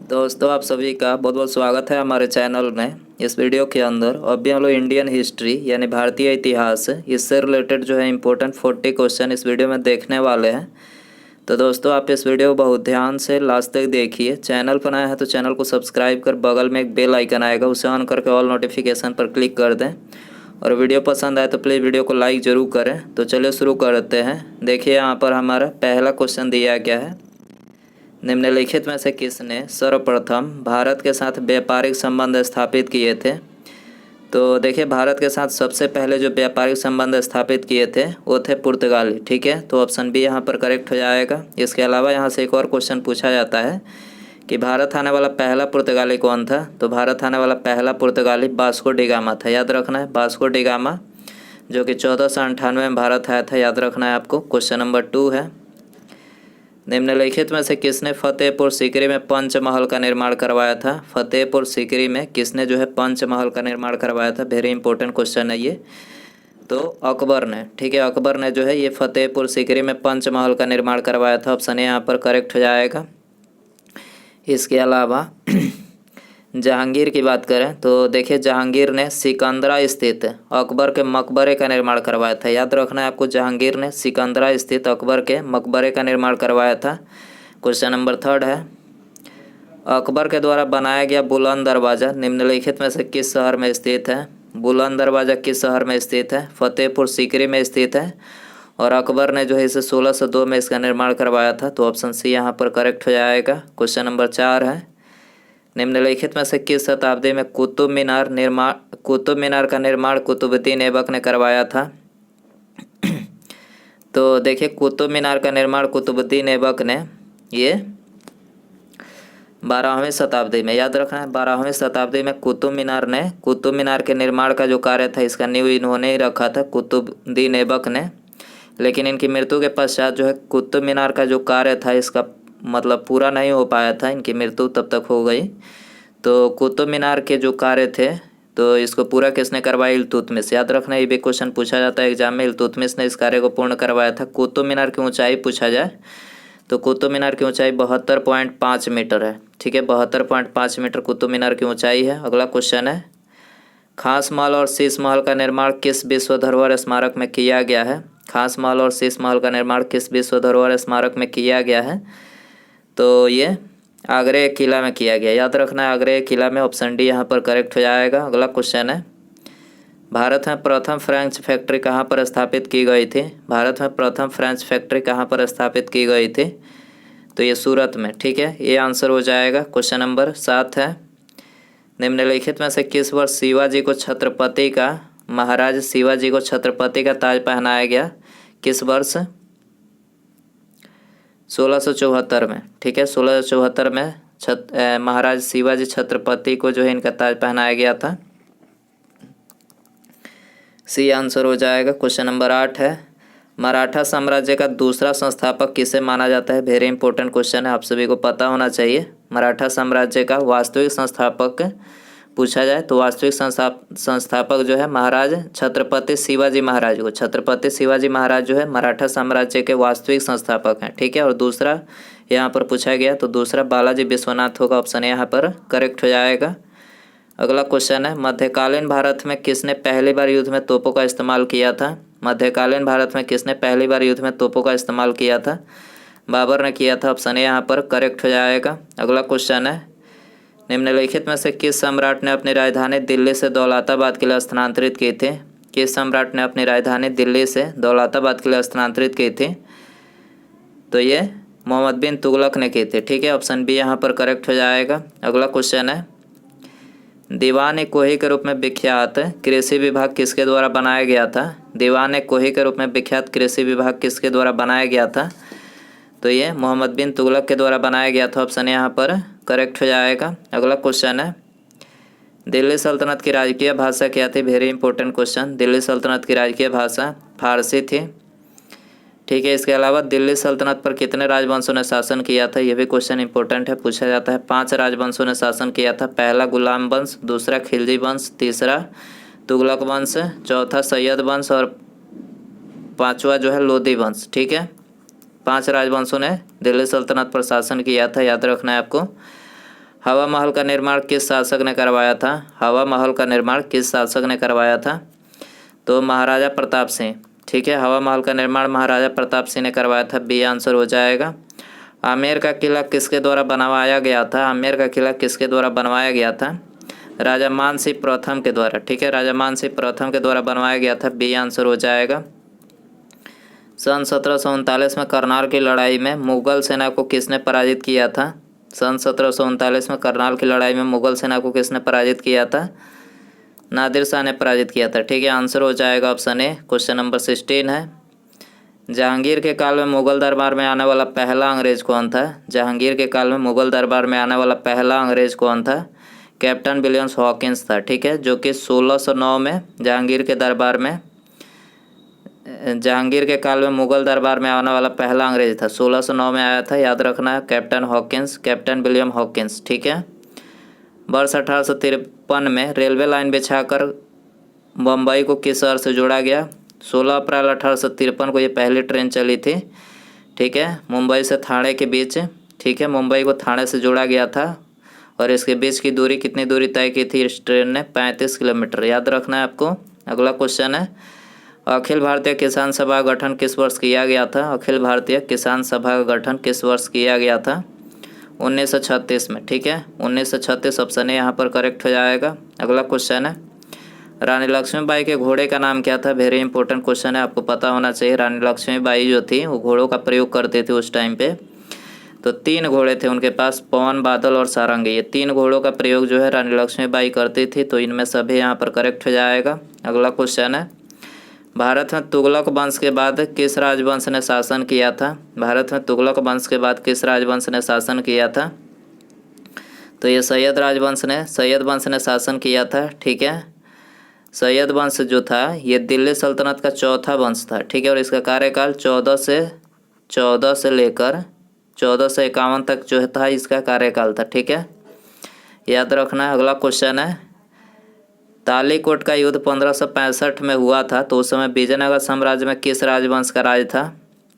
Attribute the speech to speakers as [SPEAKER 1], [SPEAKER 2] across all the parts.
[SPEAKER 1] दोस्तों आप सभी का बहुत बहुत स्वागत है हमारे चैनल में। इस वीडियो के अंदर अभी हम लोग इंडियन हिस्ट्री यानी भारतीय इतिहास इससे रिलेटेड जो है इम्पोर्टेंट 40 क्वेश्चन इस वीडियो में देखने वाले हैं। तो दोस्तों आप इस वीडियो को बहुत ध्यान से लास्ट तक देखिए। चैनल पर नया है तो चैनल को सब्सक्राइब कर बगल में एक बेल आइकन आएगा, उसे ऑन करके ऑल नोटिफिकेशन पर क्लिक कर दें। और वीडियो पसंद आए तो प्लीज़ वीडियो को लाइक ज़रूर करें। तो चलिए शुरू करते हैं। देखिए यहाँ पर हमारा पहला क्वेश्चन दिया गया है, निम्नलिखित में से किसने सर्वप्रथम भारत के साथ व्यापारिक संबंध स्थापित किए थे। तो देखिए भारत के साथ सबसे पहले जो व्यापारिक संबंध स्थापित किए थे वो थे पुर्तगाली। ठीक है, तो ऑप्शन बी यहाँ पर करेक्ट हो जाएगा। इसके अलावा यहाँ से एक और क्वेश्चन पूछा जाता है कि भारत आने वाला पहला पुर्तगाली कौन था। तो भारत आने वाला पहला पुर्तगाली वास्को डी गामा था। याद रखना है, वास्को डी गामा जो कि 1498 में भारत आया था। याद रखना है आपको। क्वेश्चन नंबर 2 है, निम्नलिखित में से किसने फतेहपुर सीकरी में पंचमहल का निर्माण करवाया था। फतेहपुर सीकरी में किसने जो है पंचमहल का निर्माण करवाया था। वेरी इंपॉर्टेंट क्वेश्चन है ये। तो अकबर ने। ठीक है, अकबर ने जो है ये फतेहपुर सीकरी में पंचमहल का निर्माण करवाया था। ऑप्शन ए यहाँ पर करेक्ट हो जाएगा। इसके अलावा जहांगीर की बात करें तो देखिए जहांगीर ने सिकंदरा स्थित अकबर के मकबरे का निर्माण करवाया था। याद रखना है आपको, जहांगीर ने सिकंदरा स्थित अकबर के मकबरे का निर्माण करवाया था। क्वेश्चन नंबर 3 है, अकबर के द्वारा बनाया गया बुलंद दरवाज़ा निम्नलिखित में से किस शहर में स्थित है। बुलंद दरवाज़ा किस शहर में स्थित है। फतेहपुर सीकरी में स्थित है और अकबर ने जो है इसे 1602 में इसका निर्माण करवाया था। तो ऑप्शन सी यहाँ पर करेक्ट हो जाएगा। क्वेश्चन नंबर 4 है, निम्नलिखित में से किस शताब्दी में कुतुब मीनार का निर्माण कुतुबुद्दीन ऐबक ने करवाया था। तो देखिए कुतुब मीनार का निर्माण कुतुबुद्दीन ऐबक ने ये 12वीं शताब्दी में, याद रखना है 12वीं शताब्दी में कुतुब मीनार के निर्माण का जो कार्य था इसका नींव इन्होंने ही रखा था, कुतुबुद्दीन ऐबक ने। लेकिन इनकी मृत्यु के पश्चात जो है कुतुब मीनार का जो कार्य था इसका मतलब पूरा नहीं हो पाया था। इनकी मृत्यु तब तक हो गई। तो कुतुब मीनार के जो कार्य थे तो इसको पूरा किसने करवाया। इल्तुतमिश। याद रखना ये भी क्वेश्चन पूछा जाता है एग्जाम में। इल्तुतमिश ने इस कार्य को पूर्ण करवाया था। कुतुब मीनार की ऊंचाई पूछा जाए तो कुतुब मीनार की ऊंचाई 72.5 मीटर है। ठीक है, 72.5 मीटर कुतुब मीनार की ऊंचाई है। अगला क्वेश्चन है, खास महल और शीश महल का निर्माण किस विश्व धरोहर स्मारक में किया गया है। खास महल और शीश महल का निर्माण किस विश्व धरोहर स्मारक में किया गया है। तो ये आगरे किला में किया गया। याद रखना है आगरे किला में। ऑप्शन डी यहाँ पर करेक्ट हो जाएगा। अगला क्वेश्चन है, भारत में प्रथम फ्रेंच फैक्ट्री कहाँ पर स्थापित की गई थी। भारत में प्रथम फ्रेंच फैक्ट्री कहाँ पर स्थापित की गई थी। तो ये सूरत में। ठीक है, ये आंसर हो जाएगा। क्वेश्चन नंबर 7 है, निम्नलिखित में से किस वर्ष महाराज शिवाजी को छत्रपति का ताज पहनाया गया। किस वर्ष। 1674 में। ठीक है, 1674 में महाराज शिवाजी छत्रपति को जो है इनका ताज पहनाया गया था। सी आंसर हो जाएगा। क्वेश्चन नंबर 8 है, मराठा साम्राज्य का दूसरा संस्थापक किसे माना जाता है। वेरी इंपॉर्टेंट क्वेश्चन है, आप सभी को पता होना चाहिए। मराठा साम्राज्य का वास्तविक संस्थापक पूछा जाए तो वास्तविक संस्थापक जो है महाराज छत्रपति शिवाजी महाराज को। छत्रपति शिवाजी महाराज जो है मराठा साम्राज्य के वास्तविक संस्थापक हैं। ठीक है, और दूसरा यहाँ पर पूछा गया तो दूसरा बालाजी विश्वनाथ होगा। ऑप्शन यहाँ पर करेक्ट हो जाएगा। अगला क्वेश्चन है, मध्यकालीन भारत में किसने पहली बार युद्ध में तोपों का इस्तेमाल किया था। मध्यकालीन भारत में किसने पहली बार युद्ध में तोपों का इस्तेमाल किया था। बाबर ने किया था। ऑप्शन यहाँ पर करेक्ट हो जाएगा। अगला क्वेश्चन है, निम्नलिखित में से किस सम्राट ने अपनी राजधानी दिल्ली से दौलताबाद के लिए स्थानांतरित की थी। किस सम्राट ने अपनी राजधानी दिल्ली से दौलताबाद के लिए स्थानांतरित की थी। तो ये मोहम्मद बिन तुगलक ने की थी। ठीक है, ऑप्शन बी यहाँ पर करेक्ट हो जाएगा। अगला क्वेश्चन है, दीवान ए कोही के रूप में विख्यात कृषि विभाग किसके द्वारा बनाया गया था। दीवान ए कोही के रूप में विख्यात कृषि विभाग किसके द्वारा बनाया गया था। तो ये मोहम्मद बिन तुगलक के द्वारा बनाया गया था। ऑप्शन यहाँ पर करेक्ट हो जाएगा। अगला क्वेश्चन है, दिल्ली सल्तनत की राजकीय भाषा क्या थी। Very important question. दिल्ली सल्तनत की राजकीय भाषा फारसी थी। ठीक है, इसके अलावा दिल्ली सल्तनत पर कितने राजवंशों ने शासन किया था। यह भी क्वेश्चन इंपॉर्टेंट है, पूछा जाता है। 5 राजवंशों ने शासन किया था। पहला गुलाम वंश, दूसरा खिलजी वंश, तीसरा तुगलक वंश, चौथा सैयद वंश और 5वां जो है लोधी वंश। ठीक है, 5 राजवंशों ने दिल्ली सल्तनत पर शासन किया था। याद रखना है आपको। हवा महल का निर्माण किस शासक ने करवाया था? हवा महल का निर्माण किस शासक ने करवाया था? तो महाराजा प्रताप सिंह। ठीक है, हवा महल का निर्माण महाराजा प्रताप सिंह ने करवाया था। बी आंसर हो जाएगा। आमेर का किला किसके द्वारा बनवाया गया था? आमेर का किला किसके द्वारा बनवाया गया था? राजा मान सिंह प्रथम के द्वारा। ठीक है, राजा मान सिंह प्रथम के द्वारा बनवाया गया था। बी आंसर हो जाएगा। सन 1739 में करनाल की लड़ाई में मुगल सेना को किसने पराजित किया था? सन 1739 में करनाल की लड़ाई में मुगल सेना को किसने पराजित किया था? नादिर शाह ने पराजित किया था। ठीक है, आंसर हो जाएगा ऑप्शन ए। क्वेश्चन नंबर 16 है, जहांगीर के काल में मुगल दरबार में आने वाला पहला अंग्रेज कौन था? जहांगीर के काल में मुगल दरबार में आने वाला पहला अंग्रेज कौन था? कैप्टन विलियम हॉकिंस था। ठीक है, जो कि 1609 में जहांगीर के काल में मुगल दरबार में आने वाला पहला अंग्रेज था। 1609 में आया था, याद रखना है, कैप्टन विलियम हॉकिंस। ठीक है, वर्ष 1853 में रेलवे लाइन बिछाकर बम्बई को किस शहर से जोड़ा गया? 16 अप्रैल 1853 को ये पहली ट्रेन चली थी। ठीक है, मुंबई से थाने के बीच। ठीक है, मुंबई को थाने से जोड़ा गया था और इसके बीच की दूरी कितनी दूरी तय की थी इस ट्रेन ने? 35 किलोमीटर। याद रखना है आपको। अगला क्वेश्चन है, अखिल भारतीय किसान सभा का गठन किस वर्ष किया गया था? अखिल भारतीय किसान सभा का गठन किस वर्ष किया गया था? 1936 में। ठीक है, 1936 ऑप्शन ए यहाँ पर करेक्ट हो जाएगा। अगला क्वेश्चन है, रानी लक्ष्मीबाई के घोड़े का नाम क्या था? वेरी इंपॉर्टेंट क्वेश्चन है, आपको पता होना चाहिए। रानी लक्ष्मीबाई जो थी वो घोड़ों का प्रयोग करती थी उस टाइम पे। तो 3 घोड़े थे उनके पास, पवन, बादल और सारंगी। ये 3 घोड़ों का प्रयोग जो है रानी लक्ष्मीबाई करती थी, तो इनमें सभी यहाँ पर करेक्ट हो जाएगा। अगला क्वेश्चन है, भारत में तुगलक वंश के बाद किस राजवंश ने शासन किया था? भारत में तुगलक वंश के बाद किस राजवंश ने शासन किया था? तो ये सैयद वंश ने शासन किया था। ठीक है, सैयद वंश जो था ये दिल्ली सल्तनत का चौथा वंश था। ठीक है, और इसका कार्यकाल 14 से लेकर 1451 तक जो था इसका कार्यकाल था। ठीक है, याद रखना है। अगला क्वेश्चन है, तालीकोट का युद्ध 1565 में हुआ था, तो उस समय विजयनगर साम्राज्य में किस राजवंश का राज था?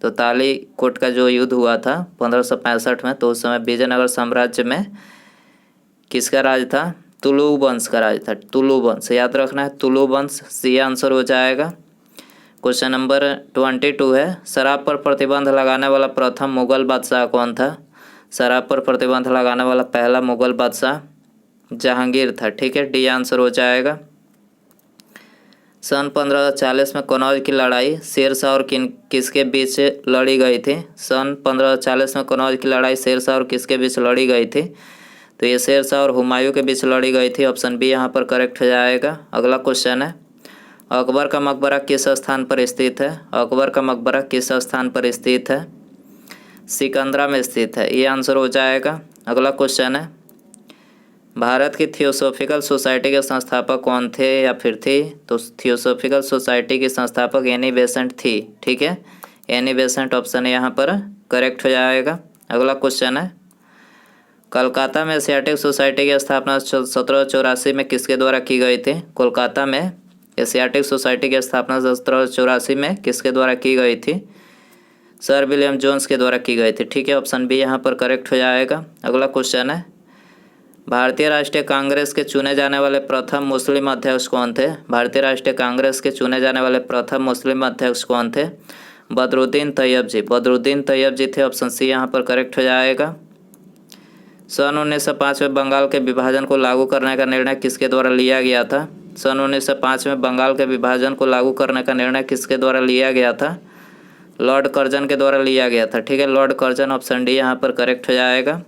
[SPEAKER 1] तो तालीकोट का जो युद्ध हुआ था 1565 में, तो उस समय विजयनगर साम्राज्य में किसका राज था? तुलु वंश का राज था। तुलु वंश, याद रखना है, तुलु वंश। सी आंसर हो जाएगा। क्वेश्चन नंबर 22 है, शराब पर प्रतिबंध लगाने वाला प्रथम मुगल बादशाह कौन था? शराब पर प्रतिबंध लगाने वाला पहला मुगल बादशाह जहांगीर था। ठीक है, डी आंसर हो जाएगा। सन 1540 में कनौज की लड़ाई शेरशाह और किसके बीच लड़ी गई थी? सन 1540 में कनौज की लड़ाई शेरशाह और किसके बीच लड़ी गई थी? तो ये शेरशाह और हुमायूं के बीच लड़ी गई थी। ऑप्शन बी यहाँ पर करेक्ट हो जाएगा। अगला क्वेश्चन है, अकबर का मकबरा किस स्थान पर स्थित है? अकबर का मकबरा किस स्थान पर स्थित है? सिकंदरा में स्थित है। ये आंसर हो जाएगा। अगला क्वेश्चन है, भारत की थियोसॉफिकल सोसाइटी के संस्थापक कौन थे या फिर थी? तो थियोसॉफिकल सोसाइटी की संस्थापक एनी बेसेंट थी। ठीक है, एनी बेसेंट ऑप्शन यहाँ पर करेक्ट हो जाएगा। अगला क्वेश्चन है, कोलकाता में एशियाटिक सोसाइटी की स्थापना 1784 में किसके द्वारा की गई थी? कोलकाता में एशियाटिक सोसाइटी की स्थापना 1784 में किसके द्वारा की गई थी? सर विलियम जोन्स के द्वारा की गई थी। ठीक है, ऑप्शन बी यहाँ पर करेक्ट हो जाएगा। अगला क्वेश्चन है, भारतीय राष्ट्रीय कांग्रेस के चुने जाने वाले प्रथम मुस्लिम अध्यक्ष कौन थे? भारतीय राष्ट्रीय कांग्रेस के चुने जाने वाले प्रथम मुस्लिम अध्यक्ष कौन थे? बदरुद्दीन तैयब जी थे। ऑप्शन सी यहाँ पर करेक्ट हो जाएगा। सन 1905 में बंगाल के विभाजन को लागू करने का निर्णय किसके द्वारा लिया गया था? सन 1905 में बंगाल के विभाजन को लागू करने का निर्णय किसके द्वारा लिया गया था? लॉर्ड कर्जन के द्वारा लिया गया था। ठीक है, लॉर्ड कर्जन। ऑप्शन डी यहाँ पर करेक्ट हो जाएगा।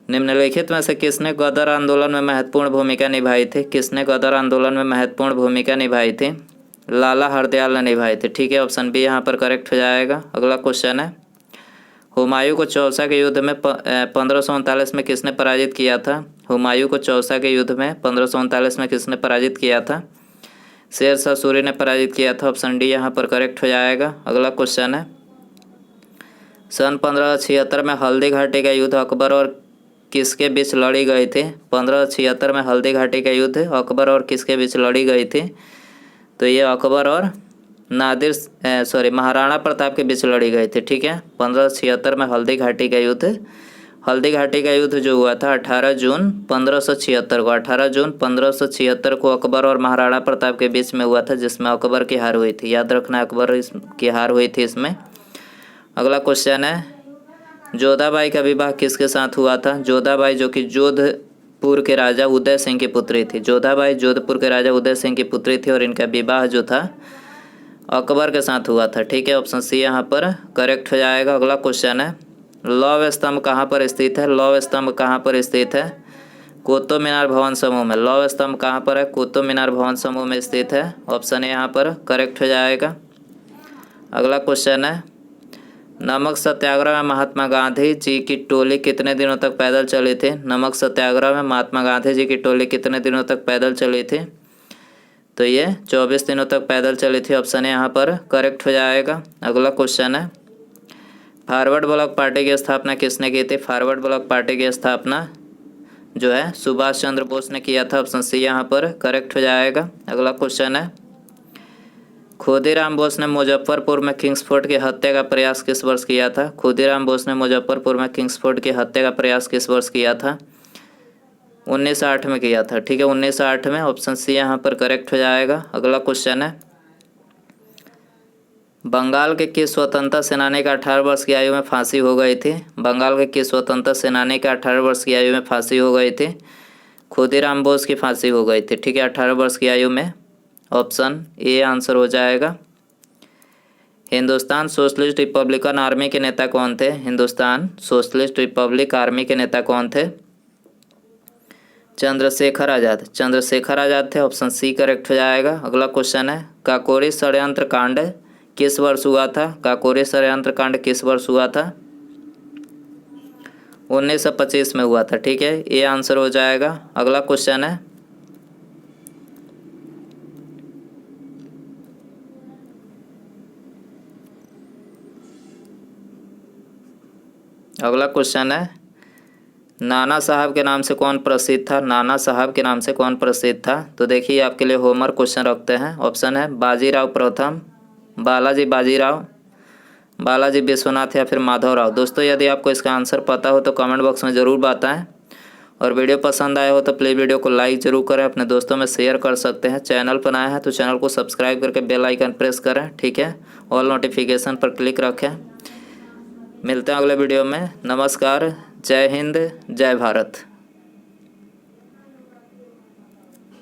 [SPEAKER 1] निम्नलिखित में से किसने गदर आंदोलन में महत्वपूर्ण भूमिका निभाई थी? किसने गदर आंदोलन में महत्वपूर्ण भूमिका निभाई थी? लाला हरदयाल ने निभाई थी। ठीक है, ऑप्शन बी यहाँ पर करेक्ट हो जाएगा। अगला क्वेश्चन है, हुमायूं को चौसा के युद्ध में 1539 में किसने पराजित किया था? हुमायूं को चौसा के युद्ध में 1539 में किसने पराजित किया था? शेरशाह सूरी ने पराजित किया था। ऑप्शन डी यहाँ पर करेक्ट हो जाएगा। अगला क्वेश्चन है, सन 1576 में हल्दी घाटी का युद्ध अकबर और किसके बीच लड़ी गई थी? 1576 में हल्दी घाटी का युद्ध अकबर और किसके बीच लड़ी गई थी? तो ये अकबर और महाराणा प्रताप के बीच लड़ी गई थी। ठीक है, 1576 में हल्दी घाटी का युद्ध हल्दी घाटी का युद्ध जो हुआ था 18 जून 1576 को, 18 जून 1576 को अकबर और महाराणा प्रताप के बीच में हुआ था, जिसमें अकबर की हार हुई थी। याद रखना, अकबर की हार हुई थी इसमें। अगला क्वेश्चन है, जोधाबाई का विवाह किसके साथ हुआ था? जोधाबाई जो कि जोधपुर के राजा उदय सिंह की पुत्री थी। जोधाबाई जोधपुर के राजा उदय सिंह की पुत्री थी और इनका विवाह जो था अकबर के साथ हुआ था। ठीक है, ऑप्शन सी यहाँ पर करेक्ट हो जाएगा। अगला क्वेश्चन है, लौह स्तंभ कहाँ पर स्थित है? लौह स्तंभ कहाँ पर स्थित है? कुतुब मीनार भवन समूह में। लौह स्तंभ कहाँ पर है? कुतुब मीनार भवन समूह में स्थित है। ऑप्शन ए यहाँ पर करेक्ट हो जाएगा। अगला क्वेश्चन है, नमक सत्याग्रह में महात्मा गांधी जी की टोली कितने दिनों तक पैदल चली थी? नमक सत्याग्रह में महात्मा गांधी जी की टोली कितने दिनों तक पैदल चली थी? तो ये 24 दिनों तक पैदल चली थी। ऑप्शन ए यहाँ पर करेक्ट हो जाएगा। अगला क्वेश्चन है, फॉरवर्ड ब्लॉक पार्टी की स्थापना किसने की थी? फॉरवर्ड ब्लॉक पार्टी की स्थापना जो है सुभाष चंद्र बोस ने किया था। ऑप्शन सी यहाँ पर करेक्ट हो जाएगा। अगला क्वेश्चन है, खुदीराम बोस ने मुजफ्फरपुर में किंग्सफोर्ड की हत्या का प्रयास किस वर्ष किया था? खुदीराम बोस ने मुजफ्फरपुर में किंग्सफोर्ड की हत्या का प्रयास किस वर्ष किया था? 1908 में किया था। ठीक है, 1908 में। ऑप्शन सी यहाँ पर करेक्ट हो जाएगा। अगला क्वेश्चन है, बंगाल के किस स्वतंत्रता सेनानी का 18 वर्ष की आयु में फांसी हो गई थी? बंगाल के किस स्वतंत्रता सेनानी का 18 वर्ष की आयु में फांसी हो गई थी? खुदीराम बोस की फांसी हो गई थी। ठीक है, 18 वर्ष की आयु में। ऑप्शन ए आंसर हो जाएगा। हिंदुस्तान सोशलिस्ट रिपब्लिकन आर्मी के नेता कौन थे? हिंदुस्तान सोशलिस्ट रिपब्लिक आर्मी के नेता कौन थे? चंद्रशेखर आज़ाद। चंद्रशेखर आज़ाद थे। ऑप्शन सी करेक्ट हो जाएगा। अगला क्वेश्चन है, काकोरी षड्यंत्र कांड किस वर्ष हुआ था? काकोरी षड्यंत्र कांड किस वर्ष हुआ था? 1925 में हुआ था। ठीक है, ये आंसर हो जाएगा। अगला क्वेश्चन है, अगला क्वेश्चन है, नाना साहब के नाम से कौन प्रसिद्ध था? नाना साहब के नाम से कौन प्रसिद्ध था? तो देखिए, आपके लिए होमवर्क क्वेश्चन रखते हैं। ऑप्शन है बाजीराव प्रथम, बालाजी बाजीराव, बालाजी विश्वनाथ या फिर माधवराव। दोस्तों, यदि आपको इसका आंसर पता हो तो कमेंट बॉक्स में ज़रूर बताएं, और वीडियो पसंद आया हो तो प्लीज़ वीडियो को लाइक ज़रूर करें, अपने दोस्तों में शेयर कर सकते हैं। चैनल पर नया है तो चैनल को सब्सक्राइब करके बेल आइकन प्रेस करें। ठीक है, ऑल नोटिफिकेशन पर क्लिक रखें। मिलते हैं अगले वीडियो में। नमस्कार, जय हिंद, जय भारत।